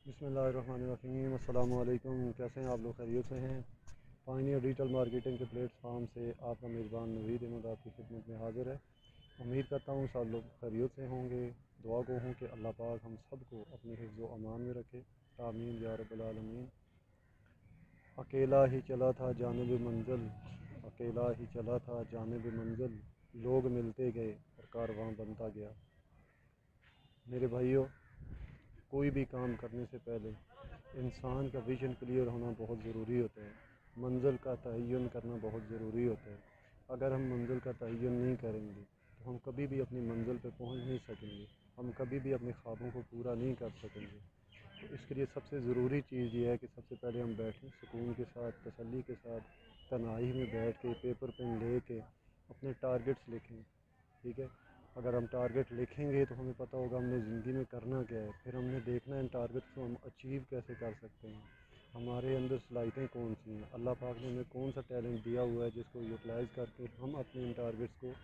बिस्मिल्लाहिर्रहमानिर्रहीम। अस्सलाम वालेकुम। कैसे हैं आप लोग? खैरियत से हैं? पाइनियर डिजिटल मार्केटिंग के प्लेटफॉर्म से आपका मेज़बान नवीद अहमद आपकी खिदमत में हाज़िर है। उम्मीद करता हूँ सब लोग खैरियत से होंगे। दुआ को हूँ कि अल्लाह पाक हम सब को अपने हिफ्ज़ व अमान में रखे। आमीन या रब्बल आलमीन। अकेला ही चला था जानिब मंज़िल, अकेला ही चला था जानिब मंज़िल, लोग मिलते गए और कारवां बनता गया। मेरे भाइयों, कोई भी काम करने से पहले इंसान का विजन क्लियर होना बहुत ज़रूरी होता है। मंजिल का तयन करना बहुत ज़रूरी होता है। अगर हम मंजिल का तयन नहीं करेंगे तो हम कभी भी अपनी मंजिल पर पहुंच नहीं सकेंगे, हम कभी भी अपने ख्वाबों को पूरा नहीं कर सकेंगे। तो इसके लिए सबसे ज़रूरी चीज़ ये है कि सबसे पहले हम बैठें सुकून के साथ, तसल्ली के साथ, तन्हाई में बैठ के पेपर पेन ले के अपने टारगेट्स लिखें। ठीक है, अगर हम टारगेट लिखेंगे तो हमें पता होगा हमने ज़िंदगी में करना क्या है। फिर हमने देखना है इन टारगेट्स को हम अचीव कैसे कर सकते हैं, हमारे अंदर सलाहियतें कौन सी हैं, अल्लाह पाक ने हमें कौन सा टैलेंट दिया हुआ है जिसको यूटिलाइज़ करके हम अपने इन टारगेट्स को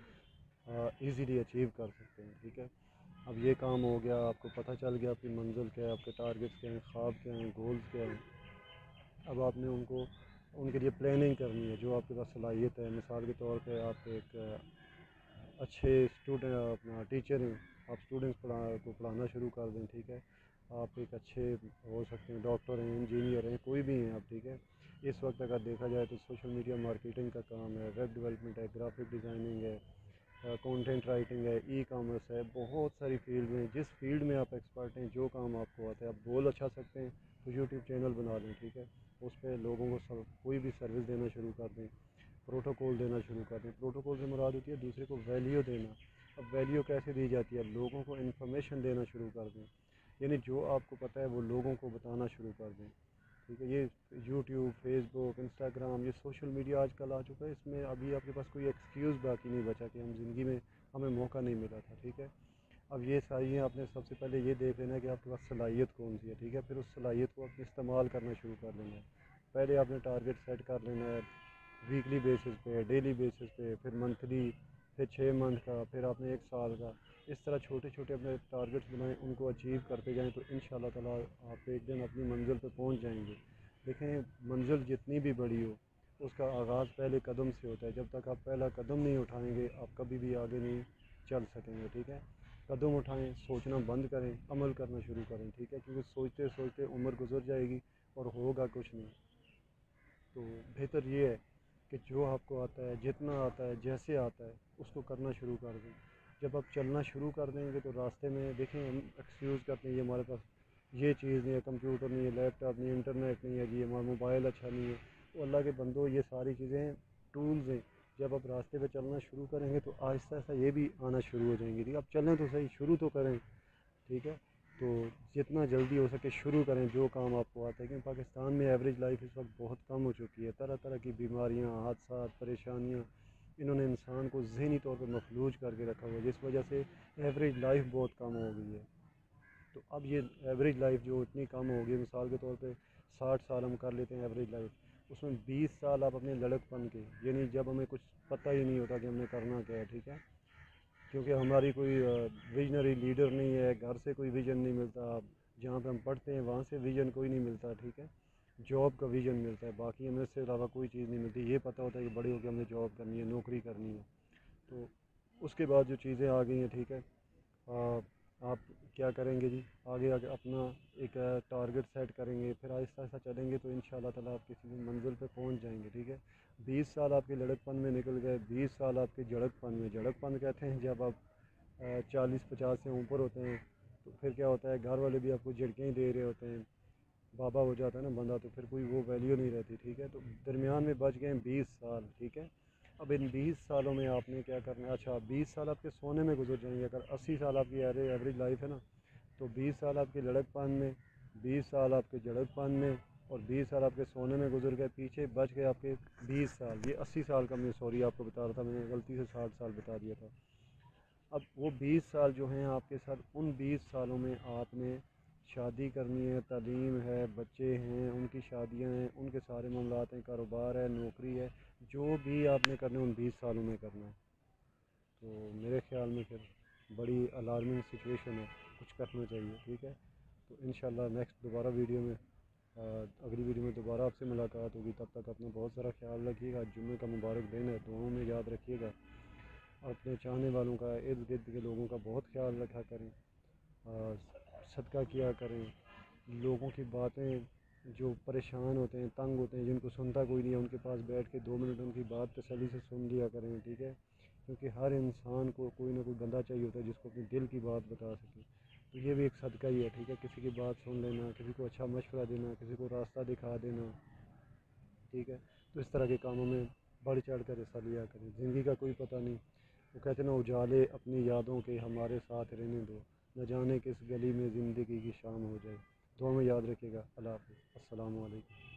ईज़िली अचीव कर सकते हैं। ठीक है, अब ये काम हो गया, आपको पता चल गया आपकी मंजिल क्या है, आपके टारगेट्स क्या हैं, ख्वाब क्या हैं, गोल्स क्या हैं। अब आपने उनको उनके लिए प्लानिंग करनी है। जो आपके पास सलाहियत है, मिसाल के तौर पे आप एक अच्छे स्टूडेंट अपना टीचर हैं, आप स्टूडेंट्स को पढ़ाना शुरू कर दें। ठीक है, आप एक अच्छे हो सकते हैं, डॉक्टर हैं, इंजीनियर हैं, कोई भी हैं आप। ठीक है, इस वक्त अगर देखा जाए तो सोशल मीडिया मार्केटिंग का काम है, वेब डेवलपमेंट है, ग्राफिक डिज़ाइनिंग है, कंटेंट राइटिंग है, ई कॉमर्स है, बहुत सारी फील्ड में जिस फील्ड में आप एक्सपर्ट हैं, जो काम आपको आता है, आप बोल अच्छा सकते हैं तो यूट्यूब चैनल बना लें। ठीक है, उस पर लोगों को कोई भी सर्विस देना शुरू कर दें, प्रोटोकॉल देना शुरू कर दें। प्रोटोकॉल से मुराद होती है दूसरे को वैल्यू देना। अब वैल्यू कैसे दी जाती है? लोगों को इन्फॉर्मेशन देना शुरू कर दें, यानी जो आपको पता है वो लोगों को बताना शुरू कर दें। ठीक है, ये यूट्यूब, फेसबुक, इंस्टाग्राम, ये सोशल मीडिया आजकल आ चुका है। इसमें अभी आपके पास कोई एक्सक्यूज़ बाकी नहीं बचा कि हम ज़िंदगी में हमें मौका नहीं मिला था। ठीक है, अब ये सारी हैं, आपने सबसे पहले ये देख लेना है कि आपके पास सलाहियत कौन सी है। ठीक है, फिर उस सलाहियत को आपने इस्तेमाल करना शुरू कर लेना है। पहले आपने टारगेट सेट कर लेना है वीकली बेसिस पे, डेली बेसिस पे, फिर मंथली, फिर 6 मंथ का, फिर आपने 1 साल का। इस तरह छोटे छोटे अपने टारगेट्स बनाएं, उनको अचीव करते जाएं तो इंशाल्लाह ताला आप एक दिन अपनी मंजिल पे पहुंच जाएंगे। देखें, मंजिल जितनी भी बड़ी हो उसका आगाज़ पहले कदम से होता है। जब तक आप पहला कदम नहीं उठाएंगे आप कभी भी आगे नहीं चल सकेंगे। ठीक है, कदम उठाएं, सोचना बंद करें, अमल करना शुरू करें। ठीक है, क्योंकि सोचते सोचते उम्र गुजर जाएगी और होगा कुछ नहीं। तो बेहतर ये है कि जो आपको आता है, जितना आता है, जैसे आता है, उसको करना शुरू कर दें। जब आप चलना शुरू कर देंगे तो रास्ते में देखें, हम एक्सक्यूज़ करते हैं ये हमारे पास ये चीज़ नहीं है, कंप्यूटर नहीं है, लैपटॉप नहीं है, इंटरनेट नहीं है जी, हमारा मोबाइल अच्छा नहीं है। तो अल्लाह के बंदो, ये सारी चीज़ें टूल्स हैं। जब आप रास्ते पे चलना शुरू करेंगे तो आहिस्ता आहिस्ता ये भी आना शुरू हो जाएंगे। ठीक है, आप चलें तो सही, शुरू तो करें। ठीक है, तो जितना जल्दी हो सके शुरू करें जो काम आपको आता है। क्योंकि पाकिस्तान में एवरेज लाइफ इस वक्त बहुत कम हो चुकी है। तरह तरह की बीमारियां, हादसा, परेशानियां, इन्होंने इंसान को ज़हनी तौर पर मफलूज करके रखा हुआ है, जिस वजह से एवरेज लाइफ बहुत कम हो गई है। तो अब ये एवरेज लाइफ जो इतनी कम हो गई, मिसाल के तौर पे 60 साल हम कर लेते हैं एवरेज लाइफ, उसमें 20 साल आप अपने लड़कपन के, यानी जब हमें कुछ पता ही नहीं होता कि हमने करना क्या है। ठीक है, क्योंकि हमारी कोई विजनरी लीडर नहीं है, घर से कोई विज़न नहीं मिलता, जहाँ पे हम पढ़ते हैं वहाँ से विज़न कोई नहीं मिलता। ठीक है, जॉब का विज़न मिलता है, बाकी हमें इससे अलावा कोई चीज़ नहीं मिलती। ये पता होता है कि बड़े होकर हमने जॉब करनी है, नौकरी करनी है। तो उसके बाद जो चीज़ें आ गई हैं, ठीक है, आ, आप क्या करेंगे जी? आगे आगे अपना एक टारगेट सेट करेंगे, फिर आहिस्ता आहिस्ता चलेंगे तो इंशाल्लाह ताला आप किसी भी मंजिल पे पहुंच जाएंगे। ठीक है, 20 साल आपके लड़कपन में निकल गए, 20 साल आपके जड़कपन में। जड़कपन कहते हैं जब आप 40-50 से ऊपर होते हैं तो फिर क्या होता है, घर वाले भी आपको झिड़कें ही दे रहे होते हैं, बाबा हो जाता है ना बंदा, तो फिर कोई वो वैल्यू नहीं रहती। ठीक है, तो दरमियान में बच गए 20 साल। ठीक है, अब इन 20 सालों में आपने क्या करना है? अच्छा, 20 साल आपके सोने में गुजर जाएंगे। अगर 80 साल आपकी एवरेज लाइफ है ना, तो 20 साल आपके लड़कपन में, 20 साल आपके जड़कपन में, और 20 साल आपके सोने में गुजर गए। पीछे बच गए आपके 20 साल। ये 80 साल का, मैं सॉरी आपको बता रहा था, मैंने गलती से 60 साल बता दिया था। अब वो 20 साल जो हैं आपके साथ, उन 20 सालों में आपने शादी करनी है, तालीम है, बच्चे हैं, उनकी शादियां हैं, उनके सारे मामलात हैं, कारोबार है, नौकरी है, जो भी आपने करना है उन 20 सालों में करना है। तो मेरे ख्याल में फिर बड़ी अलार्मिंग सिचुएशन है, कुछ करना चाहिए। ठीक है, تو انشاءاللہ نیکسٹ دوبارہ ویڈیو میں اگلی ویڈیو میں دوبارہ آپ سے ملاقات ہوگی. تب تک اپنا بہت سارا خیال رکھیے گا. جمعے کا مبارک دن ہے, دعاؤں میں یاد رکھیے گا. اپنے چاہنے والوں کا, ارد گرد کے لوگوں کا بہت خیال رکھا کریں, صدقہ کیا کریں. لوگوں کی باتیں, جو پریشان ہوتے ہیں, تنگ ہوتے ہیں, جن کو سنتا کوئی نہیں ہے, ان کے پاس بیٹھ کے 2 منٹ ان کی بات تسلی سے سن لیا کریں, ٹھیک ہے. کیونکہ ہر انسان کو کوئی نہ کوئی بندہ چاہیے ہوتا ہے جس کو اپنے دل کی بات بتا سکے. تو یہ بھی ایک صدقہ ہی ہے, ٹھیک ہے. کسی کی بات سن لینا, کسی کو اچھا مشورہ دینا, کسی کو راستہ دکھا دینا, ٹھیک ہے. تو اس طرح کے کاموں میں بڑھ چڑھ کر حصہ لیا کریں. زندگی کا کوئی پتہ نہیں, وہ کہتے ہیں نا, اجالے اپنی یادوں کے ہمارے ساتھ رہنے دو, نہ جانے کس گلی میں زندگی کی شام ہو جائے. دعا میں یاد رکھیے گا. اللہ حافظ. السلام علیکم.